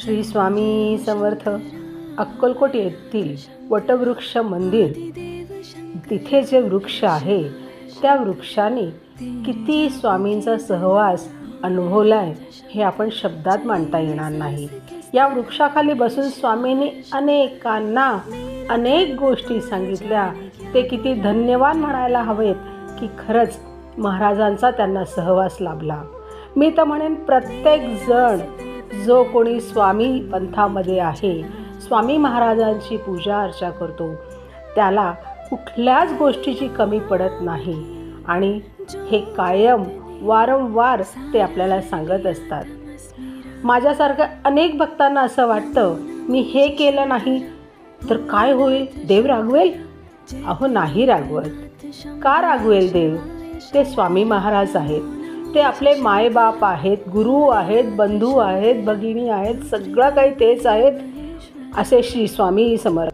श्री स्वामी समर्थ. अक्कलकोट येथील वटवृक्ष मंदिर, तिथे जे वृक्ष आहे त्या वृक्षाने किती स्वामींचा सहवास अनुभवलाय हे आपण शब्दात मांडता येणार नाही. या वृक्षाखाली बसून स्वामींनी अनेकांना अनेक गोष्टी सांगितल्या. ते किती धन्यवान म्हणायला हवेत की खरंच महाराजांचा त्यांना सहवास लाभला. मी तर म्हणेन प्रत्येक जण जो कोणी स्वामी पंथामध्ये आहे, स्वामी महाराजांची पूजा अर्चा करतो, त्याला कुठल्याच गोष्टीची कमी पडत नाही आणि हे कायम वारंवार ते आपल्याला सांगत असतात. माझ्यासारख्या अनेक भक्तांना असं वाटतं, मी हे केलं नाही तर काय होईल, देव रागवेल. अहो नाही रागवत. का रागवेल देव? ते स्वामी महाराज आहेत. ते आपले मायबाप आहेत, गुरु आहेत, बंधू आहेत, भगिनी आहेत, सगळं काही तेच आहेत. असे श्री स्वामी समर्थ.